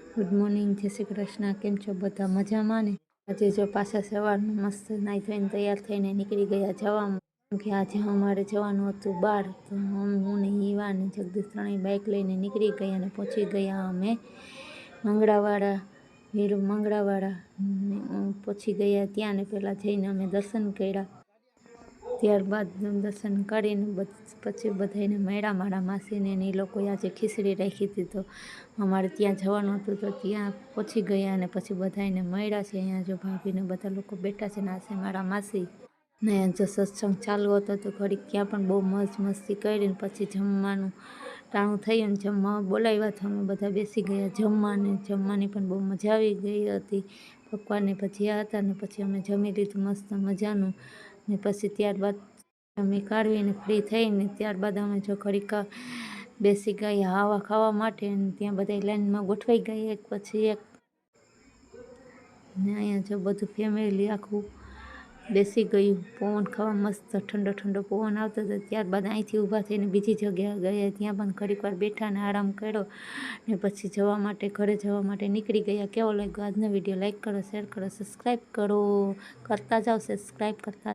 Good morning, જય શ્રી કૃષ્ણ। કેમ છો બધા? મજામાં ને? આજે જો પાછા સવારમાં મસ્ત નાહી ધોઈને તૈયાર થઈને નીકળી ગયા જવામાં, કેમ કે આજે અમારે જવાનું હતું બહાર। તો હું ને ઈવા ને જગદીશ ત્રણેય બાઇક લઈને નીકળી ગયા અને પહોંચી ગયા અમે મંગળાવાડા, વીર મંગળાવાડા પહોંચી ગયા। ત્યાં ને પહેલાં જઈને અમે દર્શન કર્યા, ત્યારબાદ દર્શન કરીને પછી બધાને મળ્યા। મારા માસીને એ લોકોએ આજે ખીચડી રાખી હતી, તો અમારે ત્યાં જવાનું હતું, તો ત્યાં પહોંચી ગયા અને પછી બધાને મળ્યા છે। અહીંયા જો ભાભીને બધા લોકો બેઠા છે ને આ છે મારા માસી ને। જો સત્સંગ ચાલુ હતો તો ઘડીક ત્યાં પણ બહુ મોજ મસ્તી કરીને પછી જમવાનું ટાણું થયું ને જમવા બોલાવ્યા, તો અમે બધા બેસી ગયા જમવાને। જમવાની પણ બહુ મજા આવી ગઈ હતી, પકવાને ભજીયા હતા ને પછી અમે જમી લીધું મસ્ત મજાનું ને પછી ત્યારબાદ જમી કાઢવીને ફ્રી થઈને ત્યારબાદ અમે જો ઘડીક બેસી ગયા હાવા ખાવા માટે, અને ત્યાં બધા લાઈનમાં ગોઠવાઈ ગયા એક પછી એક ને અહીંયા જો બધું ફેમિલી આખું બેસી ગયું પવન ખાવા। મસ્ત ઠંડો ઠંડો પવન આવતો હતો। ત્યારબાદ અહીંથી ઊભા થઈને બીજી જગ્યાએ ગયા, ત્યાં પણ ઘડીક વાર બેઠા ને આરામ કર્યો ને પછી ઘરે જવા માટે નીકળી ગયા। કેવો લાગ્યો આજનો વિડીયો? લાઈક કરો, શેર કરો, સબસ્ક્રાઈબ કરો, કરતા જાઓ, સબસ્ક્રાઈબ કરતા